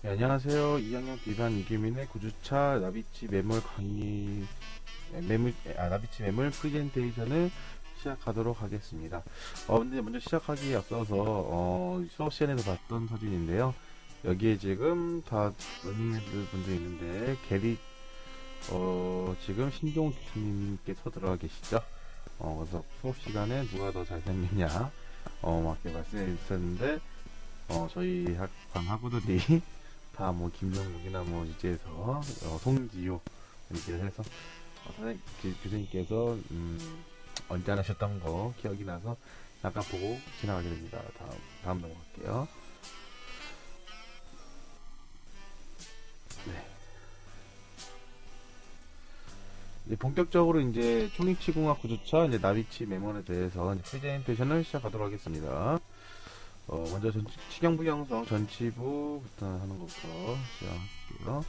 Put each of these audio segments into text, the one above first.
네, 안녕하세요. 2학년 비반 이규민의 구주차 나비치 매물 강의, 나비치 매물 프레젠테이션을 시작하도록 하겠습니다. 근데 먼저 시작하기에 앞서서, 수업 시간에도 봤던 사진인데요. 여기에 지금 다 러닝해줄 분도 있는데, 지금 신종 교수님께서 들어가 계시죠? 그래서 수업 시간에 누가 더 잘생겼냐, 막 이렇게 말씀해 주셨는데, 저희 학반 학우들이 다 뭐 김정국이나 뭐 이제에서 송지효 얘기를 해서 교수님께서 언제 안 하셨던 거 기억이 나서 잠깐 보고 지나가게 됩니다. 다음 넘어갈게요. 네. 이제 본격적으로 이제 총익치공학 구조차 이제 나비치 메모에 대해서 이제 프레젠테이션을 시작하도록 하겠습니다. 먼저 치경부 형성 전치부부터 하는 것부터 시작할게요.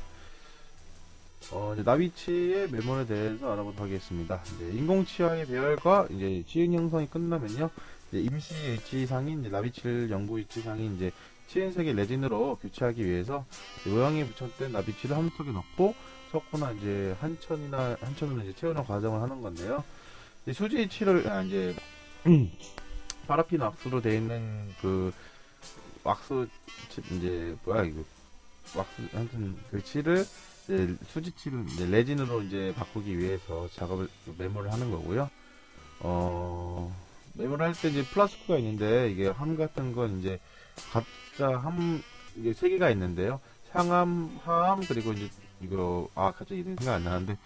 이제 나비치의 메모에 대해서 알아보도록 하겠습니다. 이제 인공치아의 배열과 이제 치은 형성이 끝나면요. 이제 임시 일치상이 이제 나비치를 영구 일치상이 이제 치은색의 레진으로 교체하기 위해서 모양이 붙였던 나비치를 한 톡에 넣고 섞거나 이제 한천으로 이제 채우는 과정을 하는 건데요. 이제 수지 치를 이제 파라핀 왁스로 되어 있는 그 왁스 이제 뭐야 이거 왁스 하여튼 그 칠을 이제 수지칠을 이제 레진으로 이제 바꾸기 위해서 작업을 메모를 하는 거고요. 메모를 할 때 이제 플라스크가 있는데 이게 함 같은 건 이제 각자 함 이게 세 개가 있는데요. 상함, 하함 그리고 이제 이거 갑자기 이름 생각 안 나는데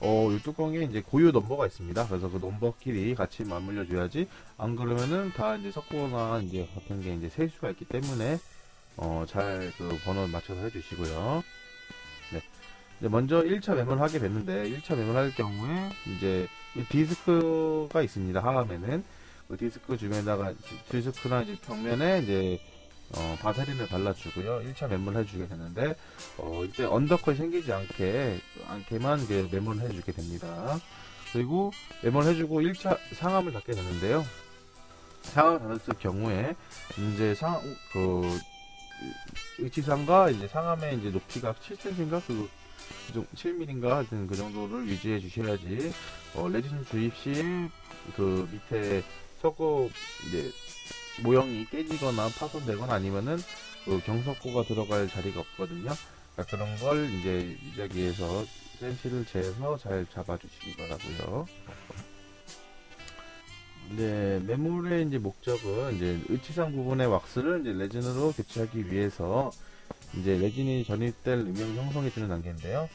이 뚜껑에 이제 고유 넘버가 있습니다. 그래서 그 넘버끼리 같이 맞물려 줘야지 안 그러면은 다 이제 섞거나 이제 같은 게 이제 셀 수가 있기 때문에 잘 그 번호 맞춰서 해주시고요. 네. 이제 먼저 1차 메모를 하게 됐는데 1차 메모를 할 경우에 이제 이 디스크가 있습니다. 하함에는 그 디스크 주변에다가 디스크나 이제 벽면에 이제 바세린을 발라주고요. 1차 메모를 해주게 되는데 이때 언더컷이 생기지 않게만 이제 메모를 해주게 됩니다. 그리고 메모를 해주고 1차 상함을 닫게 되는데요. 상함을 닫았을 경우에 이제 의치상과 이제 상함의 이제 높이가 7cm인가? 7mm인가? 하여튼 그 정도를 유지해 주셔야지, 레진 주입 시 그 밑에 석고 이제 모형이 깨지거나 파손되거나 아니면은 그 경석고가 들어갈 자리가 없거든요. 그러니까 그런 걸 이제 유지하기 위해서 센치를 재서 잘 잡아주시기 바라고요. 이제 매물의 이제 목적은 이제 의치상 부분의 왁스를 이제 레진으로 교체하기 위해서 이제 레진이 전입될 음영 형성해주는 단계인데요.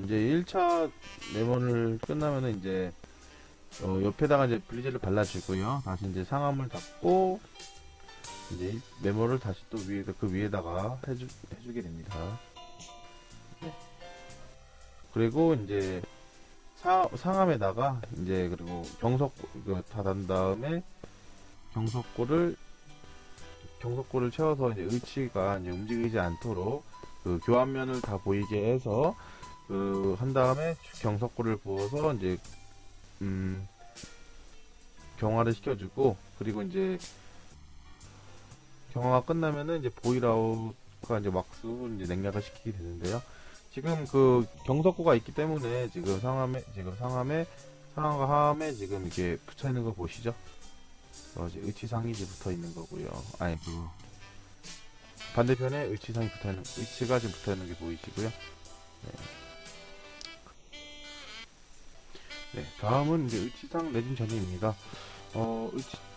이제 1차 메모를 끝나면은 이제 옆에다가 이제 블리젤을 발라주고요. 다시 이제 상함을 닫고 이제 메모를 다시 또 그 위에다가 해주게 됩니다. 네. 그리고 이제 상함에다가 이제 그리고 닫은 다음에 경석고를 경석고를 채워서 이제 의치가 이제 움직이지 않도록 그 교환면을 다 보이게 해서 그 한 다음에 경석고를 부어서 이제 경화를 시켜주고, 그리고 이제 경화가 끝나면은 이제 보일아웃과 이제 왁스로 이제 냉각을 시키게 되는데요. 지금 그 경석고가 있기 때문에 지금 상함과 하함에 지금 이렇게 붙여 있는 거 보시죠? 이제 의치상이 이제 붙어 있는 거고요. 아니 그 반대편에 의치가 지금 붙어 있는 게 보이시고요. 네. 네, 다음은 이제 의치상 레진 전입니다.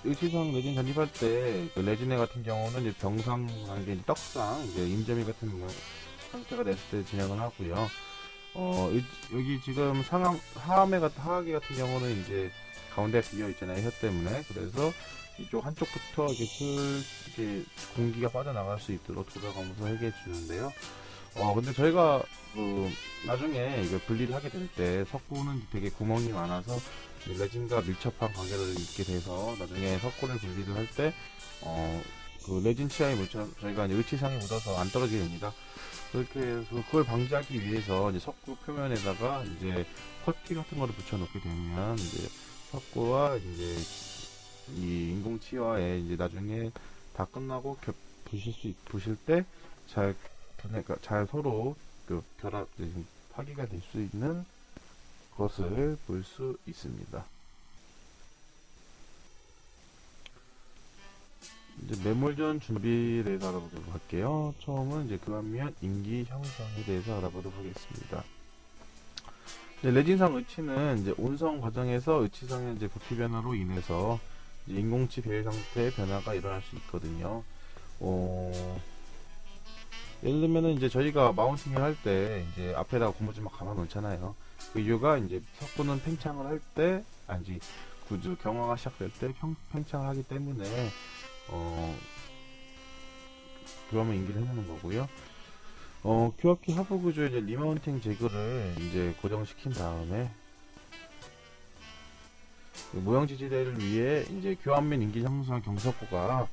의치상 레진 전입할 때, 그 레진에 같은 경우는 이제 병상, 이제 떡상, 이제 임점이 같은 상태가 됐을 때 진행을 하고요. 여기 지금 하악이 같은 경우는 이제 가운데 비어 있잖아요. 혀 때문에. 그래서 이쪽 한쪽부터 이렇게 공기가 빠져나갈 수 있도록 돌아가면서 해결해 주는데요. 근데 저희가 그 나중에 이거 분리를 하게 될 때 석고는 되게 구멍이 많아서 레진과 밀접한 관계를 있게 돼서 나중에 석고를 분리를 할 때 그 레진 치아에 저희가 이제 의치상에 묻어서 안 떨어지게 됩니다. 그렇게 해서 그걸 방지하기 위해서 이제 석고 표면에다가 이제 퍼티 같은 거를 붙여놓게 되면 이제 석고와 이제 이 인공 치아에 이제 나중에 다 끝나고 부실 때 잘 그러니까 잘 서로 그 결합, 파기가 될 수 있는 것을 볼 수 있습니다. 이제 매몰전 준비에 대해서 알아보도록 할게요. 처음은 이제 교환면 인기 형성에 대해서 알아보도록 하겠습니다. 레진상 의치는 이제 온성 과정에서 의치상의 이제 부피 변화로 인해서 이제 인공치 배열 상태의 변화가 일어날 수 있거든요. 예를 들면은 이제 저희가 마운팅을 할 때 이제 앞에다가 고무줄 막 감아 놓잖아요. 그 이유가 이제 석고는 팽창을 할 때, 아니 구조 경화가 시작될 때 팽창을 하기 때문에 교환면 인기를 해놓는 거고요. 교합기 하부 구조의 이제 리마운팅 제거를 이제 고정시킨 다음에 모형 지지대를 위해 이제 교환면 인기 형성한 경석고가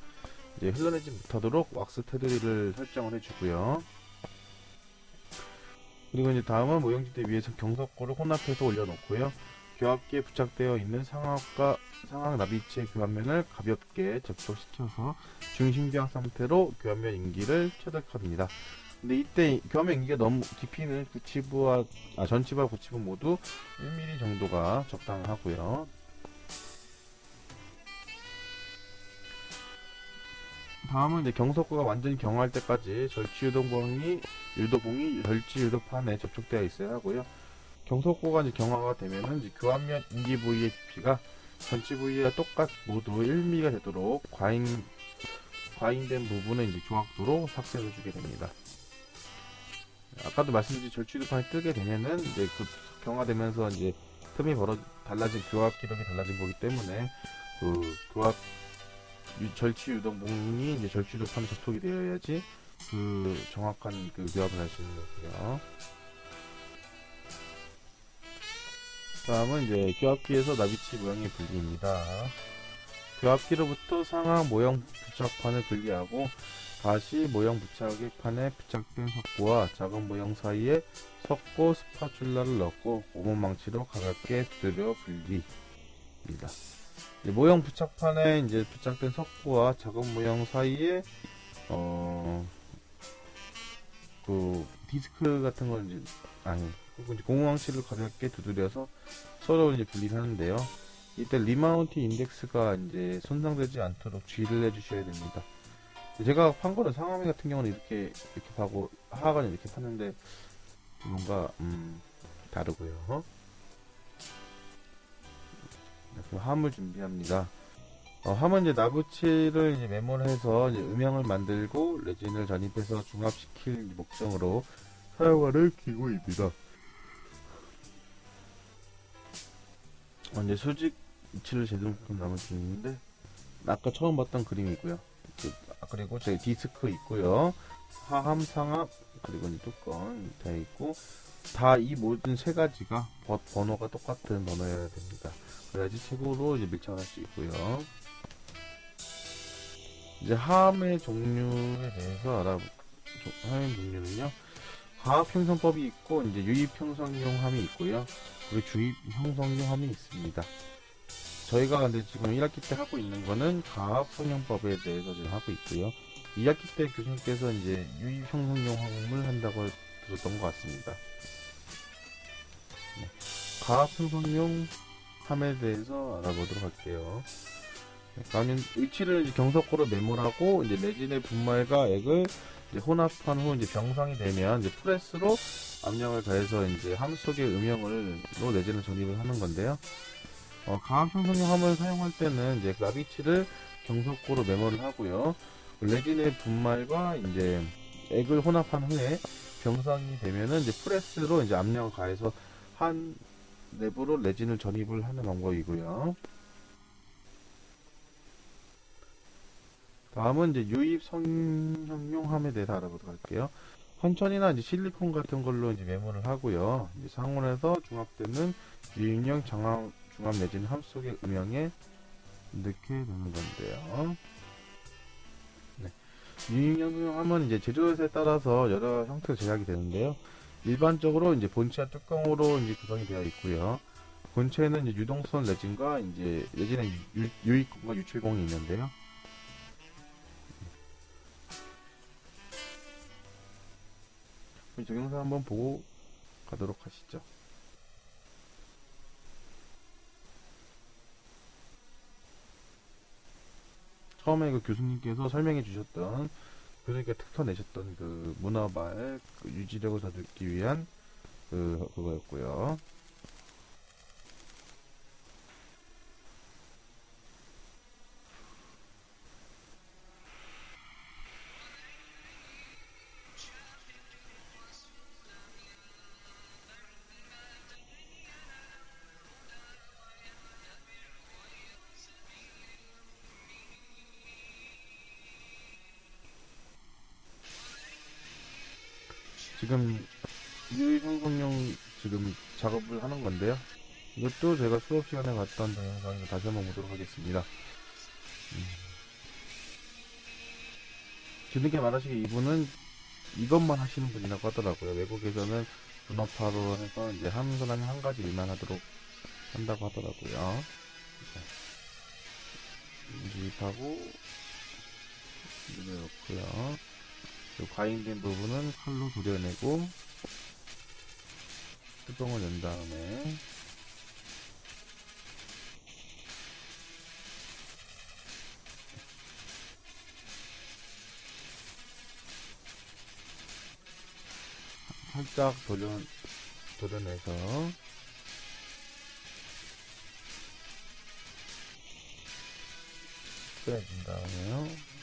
이제 흘러내지 못하도록 왁스 테두리를 설정을 해주고요. 그리고 이제 다음은 모형 지지대 위에서 경석고를 혼합해서 올려놓고요. 교합기에 부착되어 있는 상악 나비치의 교환면을 가볍게 접촉시켜서 중심교합 상태로 교환면 인기를 체득합니다. 근데 이때 교환면 인기가 너무 깊이는 전치부와 고치부 모두 1mm 정도가 적당하고요. 다음은 이제 경석고가 완전히 경화할 때까지 절취유도봉이 절취유도판에 접촉되어 있어야 하고요. 경석고가 이제 경화가 되면은 이제 교환면 인기 부위의 깊이가 전치 부위와 모두 1mm가 되도록 과잉된 부분은 이제 조각도로 삭제해 주게 됩니다. 아까도 말씀드린 절취유도판이 뜨게 되면은 이제 그 경화되면서 이제 틈이 달라진 교합 기록이 달라진 거기 때문에 그 절취유도봉이 이제 절취유도판에 접촉이 되어야지 그 정확한 그 교합을 할 수 있는 거고요. 다음은 이제 교합기에서 나비치 모형의 분리입니다. 교합기로부터 상하 모형 부착판을 분리하고 다시 모형 부착판에 부착된 석고와 작은 모형 사이에 석고 스파츌라를 넣고 오몬망치로 가볍게 두드려 분리입니다. 모형 부착판에 이제 부착된 석고와 작은 모형 사이에 그 디스크 같은 걸 이제 고무망치를 가볍게 두드려서 서로 이제 분리를 하는데요. 이때 리마운트 인덱스가 이제 손상되지 않도록 주의를 해주셔야 됩니다. 제가 판 거는 상하미 같은 경우는 이렇게 파고 하하가는 이렇게 팠는데 뭔가 다르고요. 함을 준비합니다. 함은 이제 나부치를 이제 메모해서 이제 음영을 만들고 레진을 전입해서 중합시킬 목적으로 사용하는 기구입니다. 이제 수직 위치를 제동시킨 나무치인데 아까 처음 봤던 그림이고요. 그리고 저기 디스크 있고요. 하함, 상압, 그리고 이제 뚜껑 다 있고 다 이 모든 세 가지가 번호가 똑같은 번호여야 됩니다. 그래야지 최고로 이제 밀착할 수 있고요. 이제 하함의 종류에 대해서 하함의 종류는요. 가압 형성법이 있고 이제 유입 형성용 함이 있고요. 그리고 주입 형성용 함이 있습니다. 저희가 근데 지금 1학기 때 하고 있는 거는 가압 성형법에 대해서 지금 하고 있고요. 2학기 때 교수님께서 이제 유입 형성용 함을 한다고 들었던 것 같습니다. 네. 가압 형성용 함에 대해서 알아보도록 할게요. 그러면 위치를 이제 경석고로 메모하고 이제 레진의 분말과 액을 이제 혼합한 후 이제 병상이 되면 이제 프레스로 압력을 가해서 이제 함 속의 음영으로 레진을 전입을 하는 건데요. 가압 형성용 함을 사용할 때는 이제 나비치를 경석고로 메모를 하고요. 레진의 분말과 이제 액을 혼합한 후에 병상이 되면은 이제 프레스로 이제 압력을 가해서 한 내부로 레진을 전입을 하는 방법이고요. 다음은 이제 유입 성형용 함에 대해서 알아보도록 할게요. 한천이나 이제 실리콘 같은 걸로 이제 메모를 하고요. 이제 상온에서 중합되는 유인형 중합 레진 함 속의 음영에 넣게 되는 건데요. 네. 유인형 함은 이제 제조회사에 따라서 여러 형태로 제작이 되는데요. 일반적으로 이제 본체와 뚜껑으로 이제 구성이 되어 있고요. 본체에는 이제 유동성 레진과 이제 레진의 유입공과 유출공이 있는데요. 이 동영상 한번 보고 가도록 하시죠. 처음에 그 교수님께서 설명해 주셨던, 교수님께 특허 내셨던 그 문어발 그 유지력을 더 듣기 위한 그거였고요. 지금 UI 형성용 지금 작업을 하는 건데요. 이것도 제가 수업 시간에 봤던 동영상을 다시 한번 보도록 하겠습니다. 뒤늦게 말하시기 이분은 이것만 하시는 분이라고 하더라고요. 외국에서는 분업화로 해서 이제 한 사람이 한 가지 일만 하도록 한다고 하더라고요. 인지입하고 눌러놓고요. 과잉된 부분은 칼로 도려내고 뚜껑을 연 다음에 살짝 도려내서 빼준 다음에요.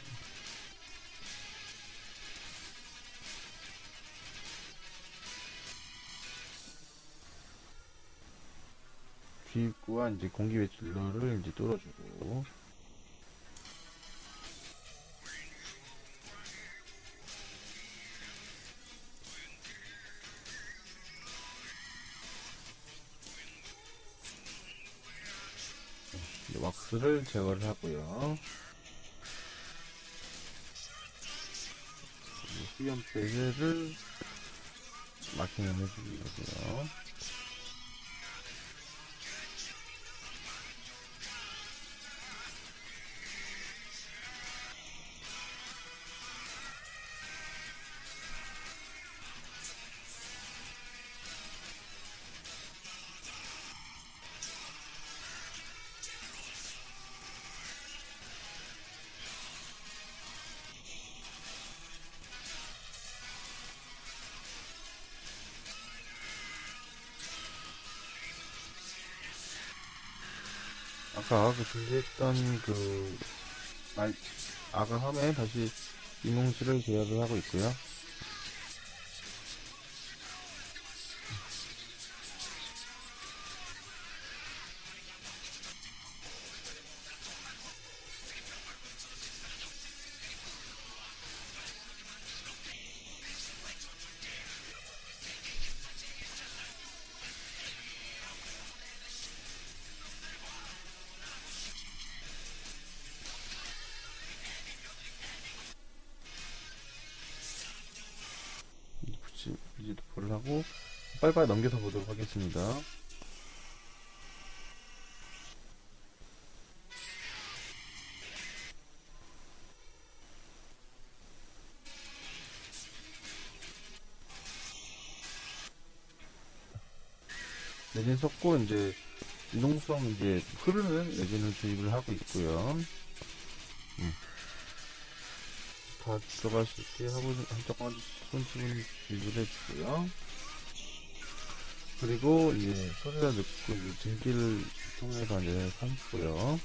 주입구와 이제 공기 배출로를 이제 뚫어주고, 이제 왁스를 제거를 하고요. 수염 빼개를 마킹을 해주고요. 아까 그 준비했던 아가함에 다시 이몽실을 제어를 하고 있고요. 이제 도포를 하고 빨리빨리 넘겨서 보도록 하겠습니다. 레진 섞고 이제 이동성 이제 흐르는 레진을 주입을 하고 있고요. 다 들어갈 수 있게 한쪽만 손수분 유지를 해주고요. 그리고 이제 소리가 넣고 이제 증기를 통해서 이제 삶고요.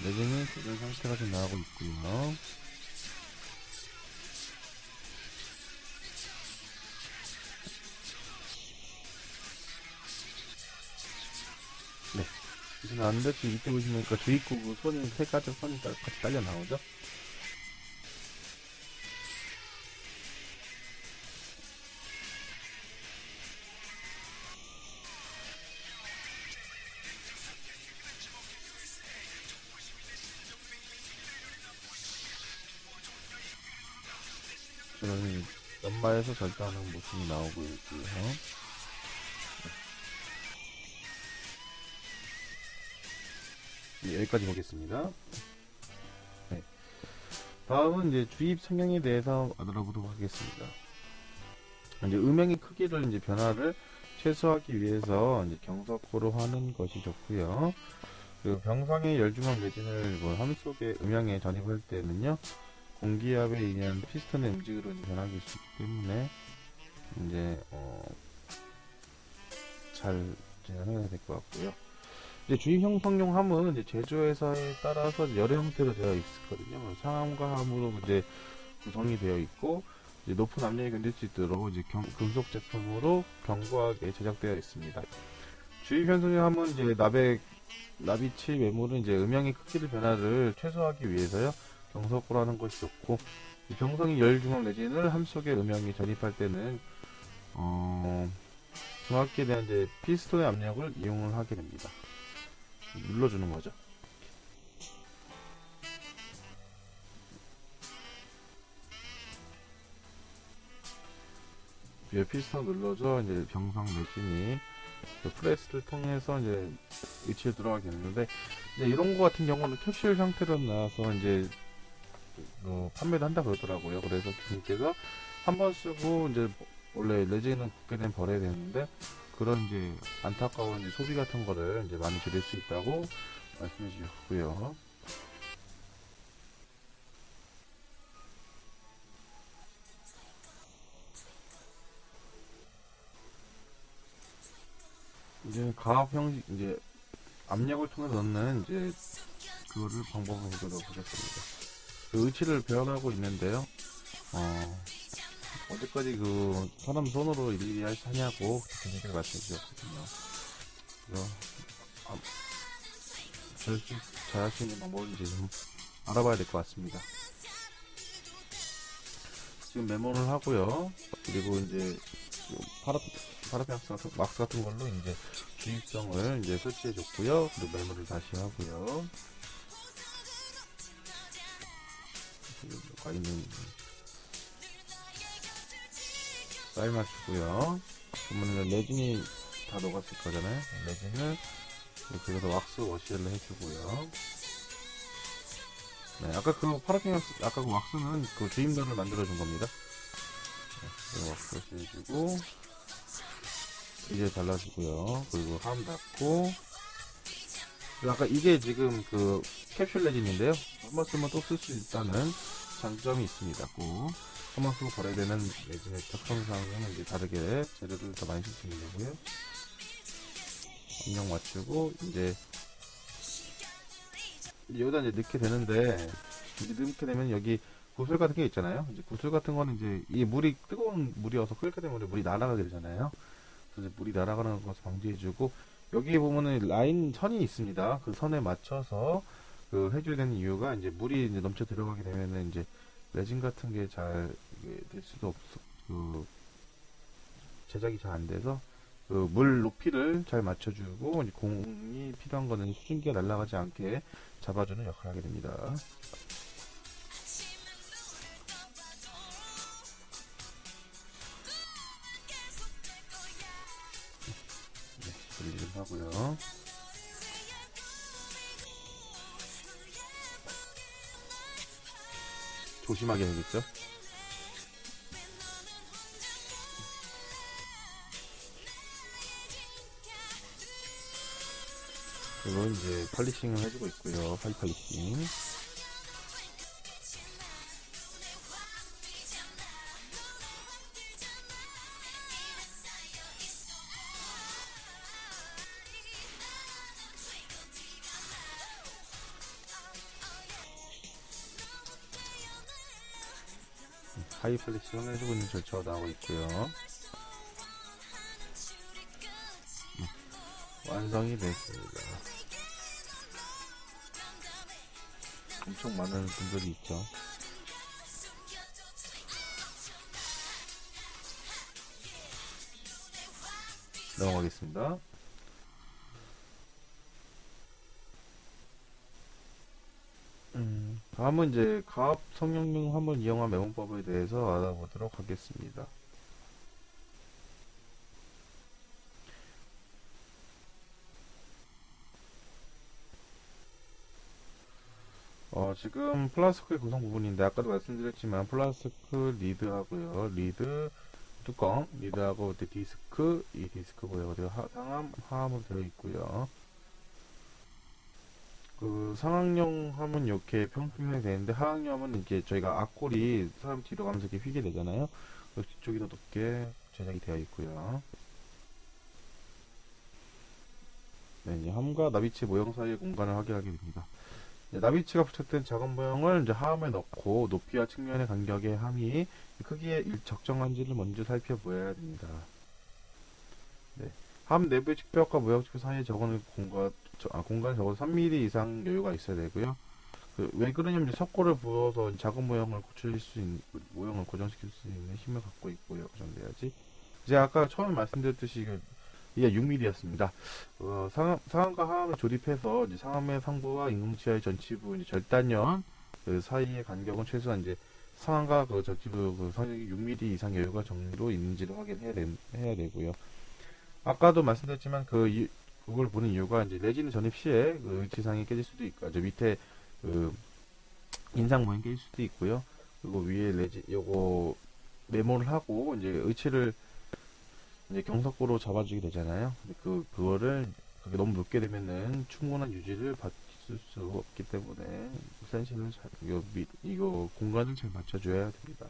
레진은 그런 상태가 좀 나오고 있고요. 네. 이제 나왔는데 지금 밑에 보시니까 주입구 손이 세 가지 선이 같이 딸려 나오죠? 저는 연마에서 절단하는 모습이 나오고 있고요. 네, 여기까지 보겠습니다. 네. 다음은 이제 주입 성향에 대해서 알아보도록 하겠습니다. 이제 음영의 크기를 이제 변화를 최소화하기 위해서 이제 경사코로 하는 것이 좋고요. 그리고 병상의 열중앙 매진을 뭐 함 속의 음향에 전입할 때는요, 공기압에 의한 피스톤의 움직임으로 변하기 있기 때문에 이제 잘 진행해야 될 것 같고요. 이제 주입 형성용 함은 이제 제조회사에 따라서 여러 형태로 되어 있거든요. 뭐 상함과 함으로 이제 구성이 되어 있고, 이제 높은 압력에 견딜 수 있도록 이제 금속 제품으로 견고하게 제작되어 있습니다. 주입 형성용 함은 이제 나비칠 매물은 이제 음향의 크기를 변화를 최소화하기 위해서요, 경석고라는 것이 좋고, 병성이 열중앙 내지는 함 속에 음향이 전입할 때는 정확히에 대한 이제 피스톤의 압력을 이용을 하게 됩니다. 눌러주는 거죠. 피스톤 눌러서 이제 병성 내진이 프레스를 통해서 이제 위치에 들어가게 되는데, 이제 이런 거 같은 경우는 캡슐 형태로 나와서 이제 판매를 한다 그러더라고요. 그래서 교수님께서 한 번 쓰고 이제 원래 레진은 굳게 되면 버려야 되는데, 그런 이제 안타까운 이제 소비 같은 거를 이제 많이 줄일 수 있다고 말씀해 주셨고요. 이제 가압 형식, 이제 압력을 통해 넣는 이제 그거를 방법으로 보겠습니다. 그 의치를 배워나가고 있는데요. 어제까지 그 사람 손으로 일일이 하냐고 그렇게 말씀해 주셨거든요. 그래서 잘할 수 있는 방법인지 좀 알아봐야 될 것 같습니다. 지금 메모를 하고요. 그리고 이제 파라펜 왁스 같은 걸로 이제 주입성을 이제 설치해 줬고요. 그리고 메모를 다시 하고요. 있는 쌀 맞추고요. 그러면 레진이 다 녹았을 거잖아요. 레진을 그래서 왁스 워시를 해주고요. 네, 아까 그 파라핀 아까 그 왁스는 그 주임도를 만들어준 겁니다. 네, 왁스 워시 해주고 이제 발라주고요. 그리고 함 닫고, 아까 이게 지금 그 캡슐 레진인데요. 한 번 쓰면 또 쓸 수 있다는 장점이 있습니다. 꼭 한 번 쓰고 버려야 되는 레진의 특성상은 이제 다르게 재료를 더 많이 쓸 수 있는 거고요. 압력 맞추고 이제 여기다 이제 넣게 되는데, 이제 넣게 되면 여기 구슬 같은 게 있잖아요. 이제 구슬 같은 거는 이제 이 물이 뜨거운 물이어서 끓게 되면 물이 날아가게 되잖아요. 그래서 물이 날아가는 것을 방지해주고, 여기 보면은 라인 선이 있습니다. 그 선에 맞춰서 그 해줘야 되는 이유가, 이제 물이 이제 넘쳐 들어가게 되면은 이제 레진 같은 게 잘 될 수도 없어, 그 제작이 잘 안 돼서 그 물 높이를 잘 맞춰주고, 이제 공이 필요한 거는 수증기가 날아가지 않게 잡아주는 역할을 하게 됩니다. 네, 분리 좀 하고요. 조심하게 해야겠죠? 그리고 이제 펄리싱을 해주고 있고요. 하이 펄리싱. 하이 펄리싱을 해주고 있는 절차가 나오고 있고요. 완성이 됐습니다. 엄청 많은 분들이 있죠. 넘어가겠습니다. 다음은 이제 가압 성형용 함을 이용한 매몰법에 대해서 알아보도록 하겠습니다. 지금 플라스크의 구성 부분인데 아까도 말씀드렸지만 플라스크 리드하고요. 리드 뚜껑, 리드하고 디스크, 이 디스크고요. 그리고 상함, 하함으로 되어 있고요. 그 상악용 함은 이렇게 평평하게 되는데 하악용 함은 이제 저희가 앞골이 사람 뒤로 가면서 이렇게 휘게 되잖아요. 그래서 뒤쪽이 더 높게 제작이 되어 있고요. 네, 이제 함과 나비치 모형 사이의 공간을 확인하게 됩니다. 나비치가 부착된 작은 모형을 이제 하함에 넣고 높이와 측면의 간격의 함이 크기에 적정한지를 먼저 살펴보아야 됩니다. 네. 함 내부의 측벽과 모형측 사이에 적어놓은 공간이 적어도 3mm 이상 여유가 있어야 되고요. 왜 그러냐면 석고를 부어서 작은 모형을 고칠 수 있는, 모형을 고정시킬 수 있는 힘을 갖고 있고요. 고정돼야지. 제가 아까 처음에 말씀드렸듯이 이게 6mm였습니다. 상함과 하함을 조립해서 이제 상함의 상부와 인공지하의 전치부 이제 절단면 그 사이의 간격은 최소한 이제 상함과 그 전치부 그 사이에 6mm 이상 여유가 정리로 있는지를 해야 되고요. 아까도 말씀드렸지만 그걸 보는 이유가 이제 레진 전입 시에 그 의치상이 깨질 수도 있고, 저 밑에 그 인상 모양이 깨질 수도 있고요. 그리고 위에 레진 요거 메모를 하고 이제 의치를 이제 경사고로 잡아주게 되잖아요. 근데 그거를 그게 너무 높게 되면은 충분한 유지를 받을 수 없기 때문에 센신을 잘, 이거 공간을 잘 맞춰줘야 됩니다.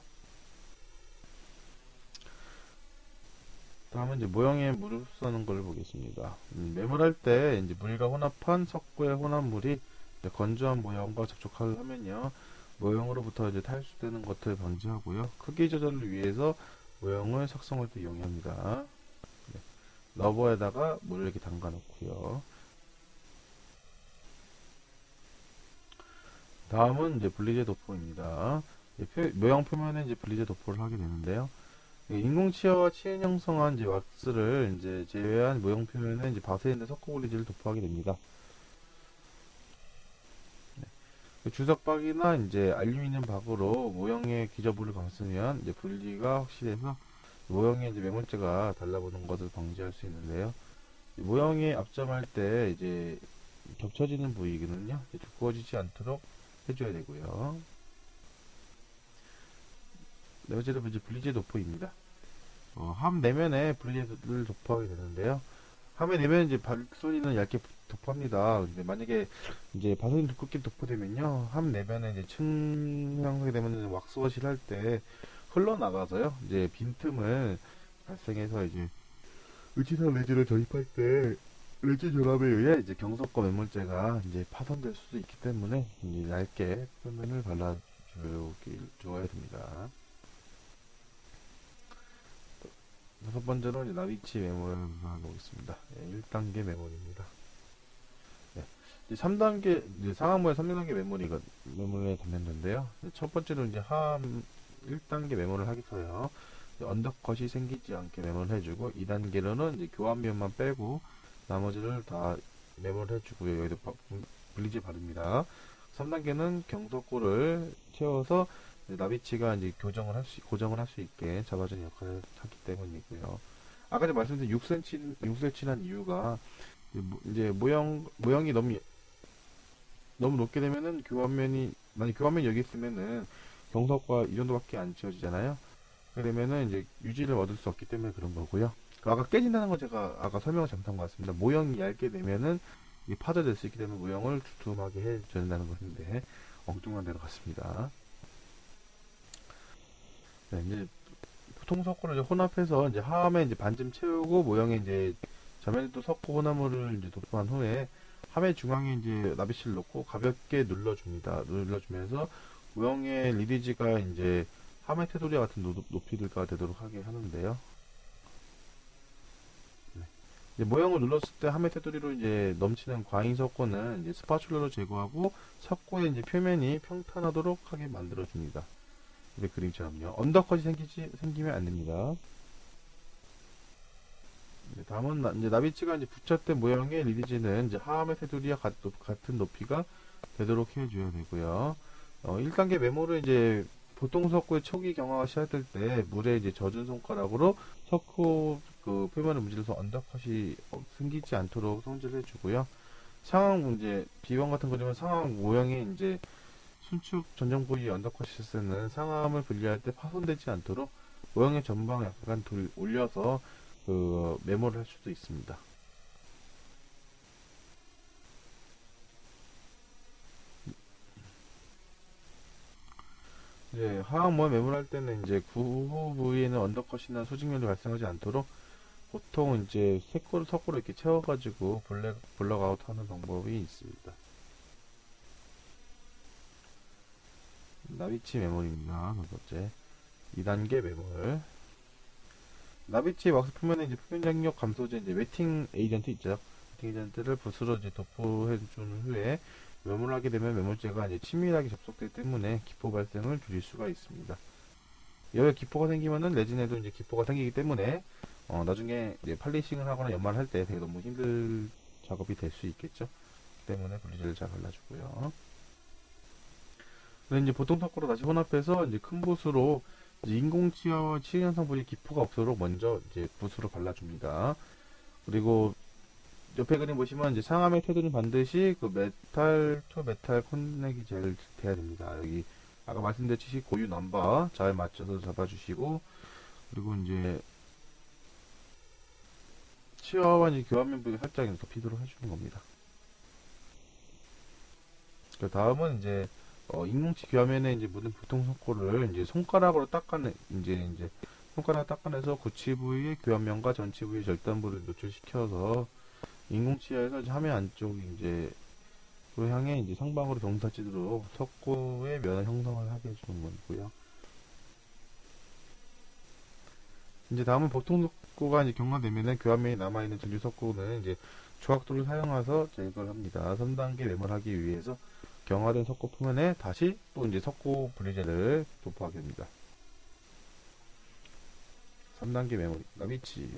다음은 이제 모형에 물을 흡수하는 걸 보겠습니다. 매몰할 때 이제 물과 혼합한 석고의 혼합물이 이제 건조한 모형과 접촉을 하면요, 모형으로부터 이제 탈수되는 것을 방지하고요, 크기 조절을 위해서 모형을 석성할 때 이용합니다. 네. 러버에다가 물을 이렇게 담가 놓고요. 다음은 이제 분리제 도포입니다. 모형 표면에 이제 분리제 도포를 하게 되는데요. 인공치아와 치인 형성한 이제 왁스를 이제 제외한 모형 표면에 이제 바세인의 석고분리제를 도포하게 됩니다. 주석박이나 이제 알루미늄 박으로 모형의 기저부를 감으면 이제 분리가 확실해서 모형의 이제 매몰재가 달라붙는 것을 방지할 수 있는데요. 모형에 압점할 때 이제 겹쳐지는 부위는요, 두꺼워지지 않도록 해줘야 되고요. 네 번째로 이제 분리제 도포입니다. 함 내면에 분리제를 도포하게 되는데요. 함의 내면 이제 발소리는 얇게 도포합니다. 근데 만약에 이제 발소리 두껍게 도포되면요, 함 내면에 이제 층 형성이 되면 왁스워시를 할 때 흘러나가서요, 이제 빈틈을 발생해서 이제 의치상 레진을 조립할 때 레진 결합에 의해 이제 경석과 매몰재가 이제 파손될 수도 있기 때문에 이제 얇게 표면을 발라줘야 됩니다. 다섯 번째로 이제 나비치 메모를 보겠습니다. 1단계 메모리입니다. 네. 이제 3단계, 이제 상하모의 3단계 메모리에 담겼는데요. 첫 번째로 이제 하함 1단계 메모를 하기서요, 언더컷이 생기지 않게 메모를 해주고, 2단계로는 이제 교환면만 빼고, 나머지를 다 메모를 해주고요. 여기도 분리제 바릅니다. 3단계는 경석고를 채워서 나비치가 이제 고정을 할 수 있게 잡아주는 역할을 하기 때문이고요. 아까 전에 말씀드린 6cm란 이유가 이제 모형이 너무 높게 되면은 만약 교환면이 여기 있으면은 경석과 이 정도밖에 안 채워지잖아요. 그러면은 이제 유지를 얻을 수 없기 때문에 그런 거고요. 아까 깨진다는 건 제가 아까 설명을 잘못한 것 같습니다. 모형이 얇게 되면은 이게 파절될 수 있기 때문에 모형을 두툼하게 해줘야 된다는 것인데 엉뚱한 데로 갔습니다. 네, 이제 보통 석고를 이제 혼합해서 이제 하함에 이제 반쯤 채우고 모형에 이제 전면에 또 석고 혼합물을 이제 도포한 후에 함의 중앙에 이제 나비실을 놓고 가볍게 눌러줍니다. 눌러주면서 모형의 리디지가 이제 함의 테두리 같은 높이들과 되도록 하게 하는데요. 네. 이제 모형을 눌렀을 때 함의 테두리로 이제 넘치는 과잉 석고는 이제 스파츌러로 제거하고 석고의 이제 표면이 평탄하도록 하게 만들어줍니다. 이제 그림처럼요. 언더컷이 생기면 안 됩니다. 다음은 이제 나비치가 이제 붙였던 모형의 리디지는 이제 하함의 테두리와 같은 높이가 되도록 해줘야 되고요. 1단계 메모를 이제 보통 석고의 초기 경화가 시작될 때 물에 이제 젖은 손가락으로 석고 그 표면을 문질러서 언더컷이 생기지 않도록 손질해 주고요. 상황 문제, 비번 같은 거지만 상황 모형이 이제 순축 전정 부위 언더컷이 있을 때는 상암을 분리할 때 파손되지 않도록 모형의 전방을 약간 올려서 그 메모를 할 수도 있습니다. 이제 하악 모형 메모를 할 때는 이제 구호 부위에는 언더컷이나 수직면이 발생하지 않도록 보통 이제 석고를 이렇게 채워가지고 블럭 아웃 하는 방법이 있습니다. 나비치 메모리입니다. 첫 번째. 2단계 메모를. 나비치 왁스 표면에 이제 표면 장력 감소제 이제 웨팅 에이전트 있죠. 웨팅 에이전트를 붓으로 이제 도포해 준 후에 메모를 하게 되면 메모제가 이제 친밀하게 접속되기 때문에 기포 발생을 줄일 수가 있습니다. 여기 기포가 생기면은 레진에도 이제 기포가 생기기 때문에 나중에 이제 팔리싱을 하거나 연마를 할 때 되게 너무 힘들 작업이 될 수 있겠죠. 그 때문에 분리제를 잘 발라주고요. 근데 이제 보통 석고로 다시 혼합해서 이제 큰 붓으로 이제 인공치아와 치현상 부위 기포가 없도록 먼저 이제 붓으로 발라줍니다. 그리고 옆에 그림 보시면 이제 상암의 태도는 반드시 그 메탈 투 메탈 커넥이 젤 돼야 됩니다. 여기 아까 말씀드렸듯이 고유 넘버 잘 맞춰서 잡아주시고, 그리고 이제 치아와 이제 교환면 부위 살짝 덮이도록 해주는 겁니다. 그 다음은 이제 인공치 교환면에 이제 묻은 보통 석고를 이제 손가락으로 이제 손가락 닦아내서 구치 부위의 교환면과 전치 부위 절단부를 노출시켜서 인공치아에서 이제 화면 안쪽 이제 로 향해 이제 상방으로 병사치도록 석고의 면을 형성을 하게 해주는 거고요. 이제 다음은 보통 석고가 이제 경화되면은 교환면이 남아있는 전류 석고는 이제 조각도를 사용해서 제거를 합니다. 3단계 메모를 하기 위해서 경화된 석고 표면에 다시 또 이제 석고 분리제를 도포하게 됩니다. 3단계 메모리, 나비치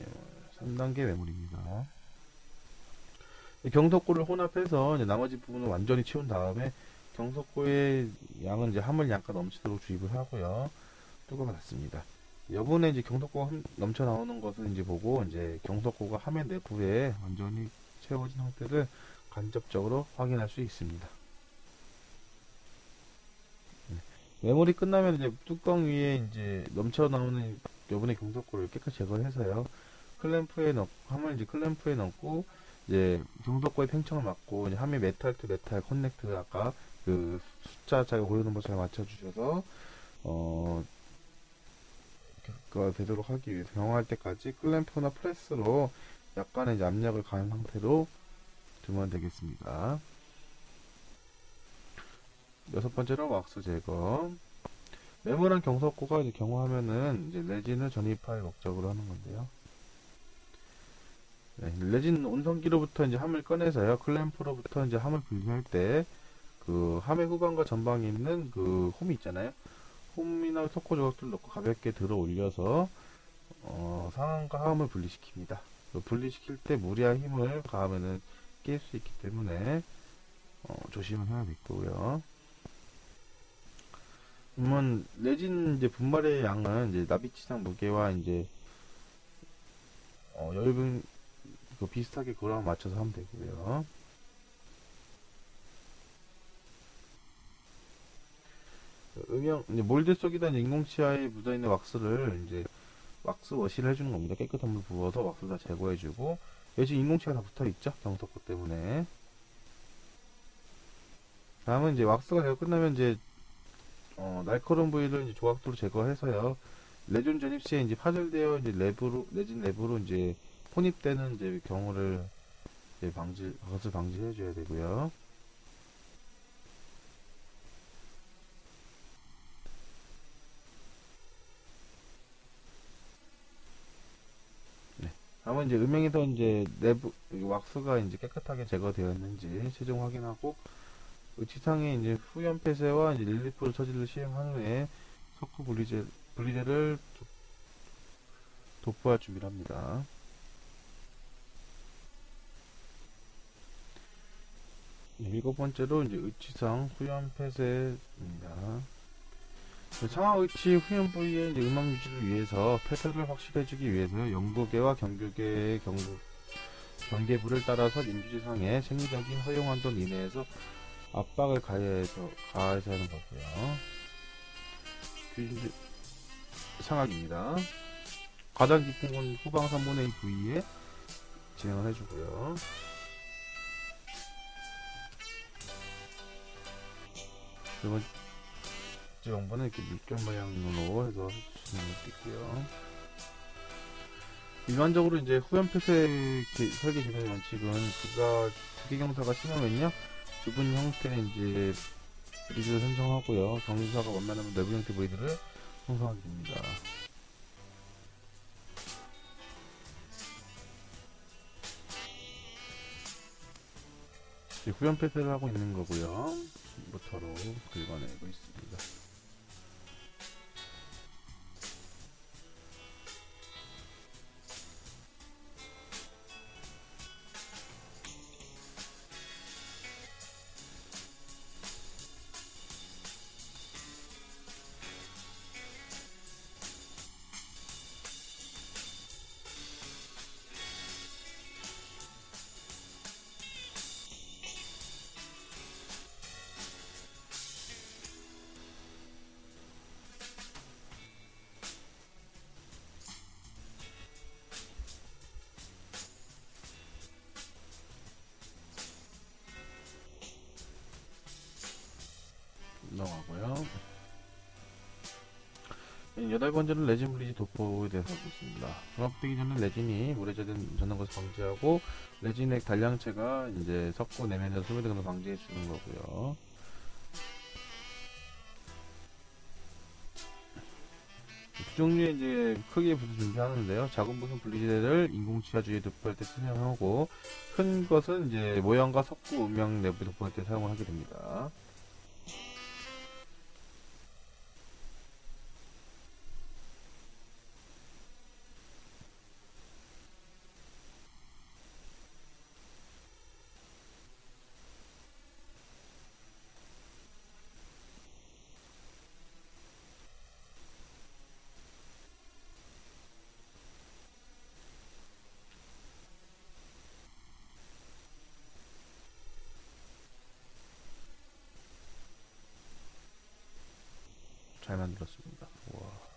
3단계 메모리입니다. 경석고를 혼합해서 이제 나머지 부분을 완전히 치운 다음에 경석고의 양은 이제 함을 약간 넘치도록 주입을 하고요. 뚜껑을 닫습니다. 여분에 이제 경석고가 넘쳐 나오는 것을 이제 보고 이제 경석고가 함의 내부에 완전히 채워진 상태를 간접적으로 확인할 수 있습니다. 메모리 끝나면 이제 뚜껑 위에 이제 넘쳐 나오는 여분의 경석고를 깨끗이 제거해서요. 함을 이제 클램프에 넣고 이제 경석고의 팽창을 막고 이제 함의 메탈 투 메탈 커넥트 아까 그 숫자 자기 고유 넘버 잘 맞춰주셔서 그가 되도록 하기 위해서 경화할 때까지 클램프나 프레스로 약간의 이제 압력을 가한 상태로 두면 되겠습니다. 여섯 번째로 왁스 제거. 메모랑 경석고가 이제 경화하면은 이제 레진을 전입할 목적으로 하는 건데요. 네, 레진 온성기로부터 이제 함을 꺼내서요. 클램프로부터 이제 함을 분리할 때 그 함의 후방과 전방에 있는 그 홈이 있잖아요. 홈이나 석고 조각들을 넣고 가볍게 들어 올려서 상함과 하음을 분리시킵니다. 분리시킬 때 무리한 힘을 가하면은 깰 수 있기 때문에 조심을 해야 되고요. 그러면 레진 이제 분말의 양은 이제 나비치상 무게와 이제 열분 비슷하게 그거랑 맞춰서 하면 되고요. 이제 몰드 속에다 인공치아에 묻어있는 왁스를 이제 왁스 워시를 해주는 겁니다. 깨끗한 물 부어서 왁스 다 제거해주고, 여기 지금 인공치아 다 붙어있죠? 경석고 때문에. 다음은 이제 왁스가 제거 끝나면 이제 날카로운 부위를 이제 조각도로 제거해서요. 레진 전입 시에 이제 파절되어 이제 레진 랩으로 이제 혼입되는 이제 경우를 이제 그것을 방지해줘야 되고요. 네. 다음은 이제 음영에서 이제 내부 왁스가 이제 깨끗하게 제거되었는지 최종 확인하고 치상에 이제 후연 폐쇄와 이제 릴리프 처리를 시행한 후에 석고 분리제를 도포할 준비를 합니다. 일곱 번째로 이제 의치상 후연 폐쇄입니다. 상하 의치 후연 부위의 이제 음악 유지를 위해서 폐쇄를 확실해지기 위해서 영구계와 경계부를 따라서 인주지상에 생리적인 허용 한도 이내에서 압박을 가해서 하는 거고요. 이제 상하입니다. 가장 깊은 건 후방 3분의 1 부위에 진행을 해주고요. 두 번째 정보는 이렇게 물결 모양으로 해서 해주시는 것도 있고요. 일반적으로 이제 후연 폐쇄 설계 기본의 원칙은 부기경사가 심하면요, 좁은 형태의 이제 브리드를 선정하고요. 경사가 원만하면 내부 형태 브리드를 형성하게 됩니다. 후연 폐쇄를 하고 있는 거고요. 모터로 긁어내고 있습니다. 넘어가고요. 여덟 번째는 레진 분리지 도포에 대해서 하고 있습니다. 분업되기 전에 레진이 물에 젖는 것을 방지하고, 레진액 단량체가 이제 섞고 내면에서 소비되는 걸 방지해 주는 거고요. 두 종류의 이제 크기의 붓을 준비하는데요. 작은 붓은 분리지대를 인공치아 주위에 도포할 때 사용하고, 큰 것은 이제 모양과 석구 음영 내부에 도포할 때 사용을 하게 됩니다. 잘 만들었습니다. 우와.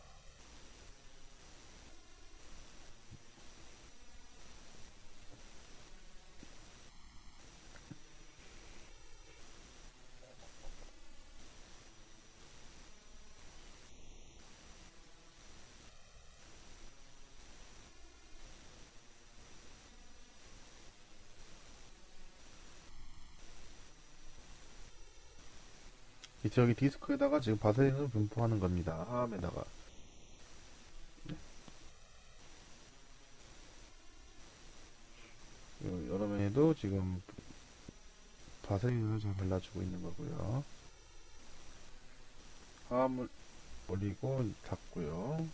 저기 디스크에다가 지금 바세린을 분포하는 겁니다. 하암에다가. 여러 면에도 지금 바세린을 잘 발라주고 있는 거고요. 하암을 올리고 닫고요.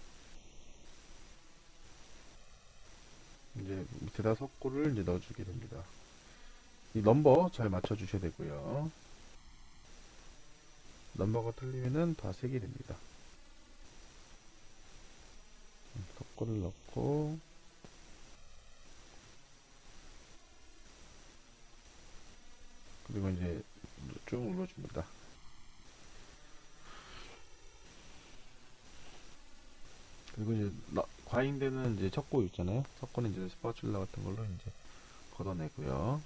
이제 밑에다 석고를 이제 넣어주게 됩니다. 이 넘버 잘 맞춰주셔야 되고요. 넘버가 틀리면은 다 색이 됩니다. 석고를 넣고, 그리고 이제 쭉 눌러줍니다. 그리고 이제 과잉되는 이제 척고 있잖아요. 석고는 이제 스파츌라 같은 걸로 이제 걷어내고요.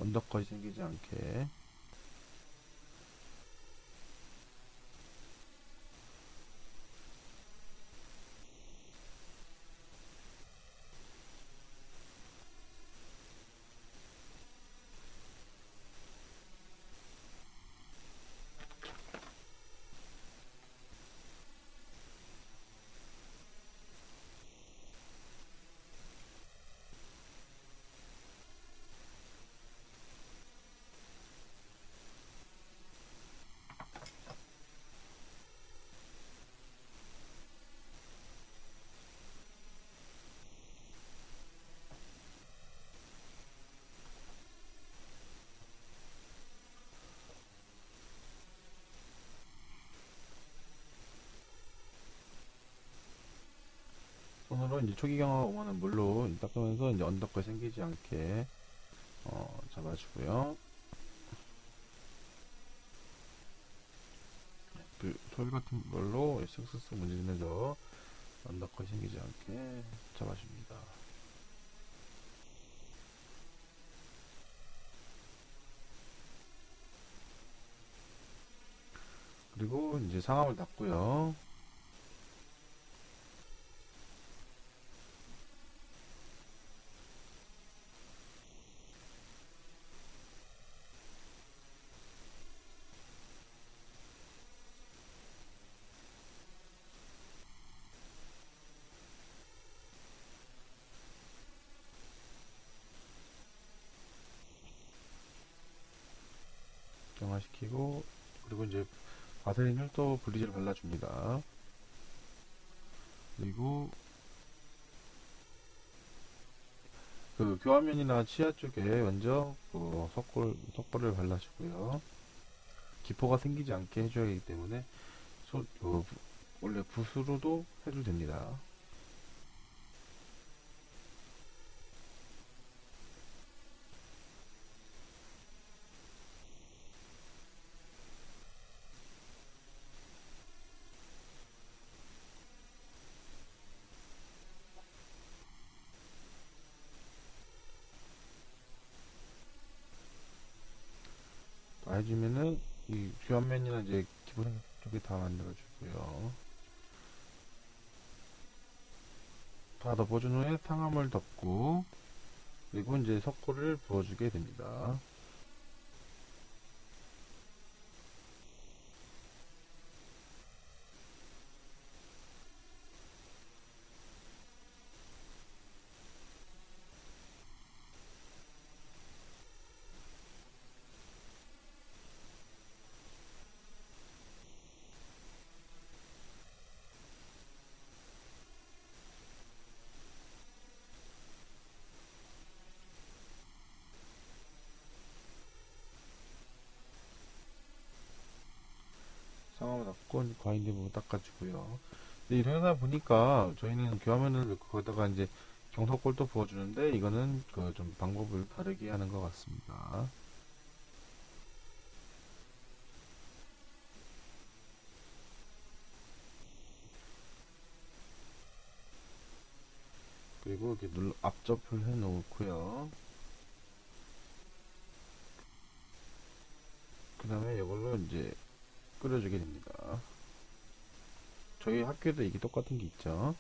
언덕까지 생기지 않게. 이제 초기 경화 5만원 물로 닦으면서 이제 언더컷 생기지 않게 잡아주고요. 그 토일 같은 걸로 쓱쓱쓱 문지르면서 언더컷 생기지 않게 잡아줍니다. 그리고 이제 상암을 닫고요. 경화시키고, 그리고 이제 바세린을 또 블리즈를 발라줍니다. 그리고 그 교환면이나 치아 쪽에 먼저 그 석고를 발라주고요. 기포가 생기지 않게 해줘야 하기 때문에 원래 붓으로도 해도 됩니다. 다 해주면은 이 교환면이나 이제 기본 쪽에 다 만들어주고요. 다 덮어준 후에 상함을 덮고, 그리고 이제 석고를 부어주게 됩니다. 상함을 덮고 이제 과인대 부분 닦아주고요. 근데 이러다 보니까 저희는 교환면을 넣고 거기다가 이제 경석골도 부어주는데, 이거는 그 좀 방법을 다르게 하는 것 같습니다. 그리고 이렇게 앞접을 해 놓고요. 그 다음에 이걸로 이제 끓여주게 됩니다. 저희 학교에도 이게 똑같은 게 있죠.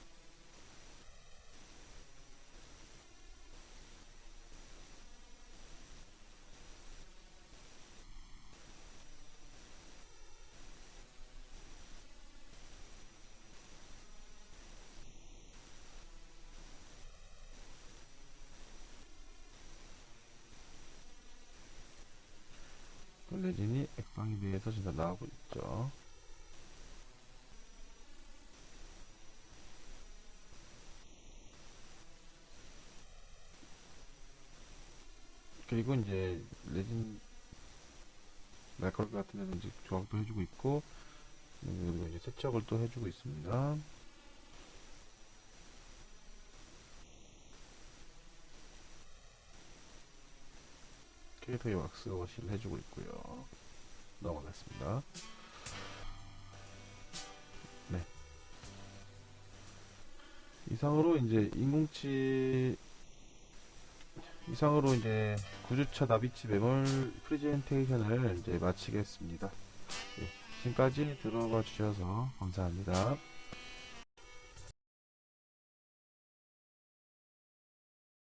레진이 액방에 대해서 진짜 나오고 있죠. 그리고 이제 레진 날카롭 같은 데는 이제 조각도 해주고 있고, 그리고 이제 세척을 또 해주고 있습니다. 캐릭터의 왁스 워시를 해주고 있고요. 넘어가겠습니다. 네. 이상으로 이제 이상으로 이제 9주차 나비치 매몰 프레젠테이션을 이제 마치겠습니다. 네, 지금까지 들어봐 주셔서 감사합니다.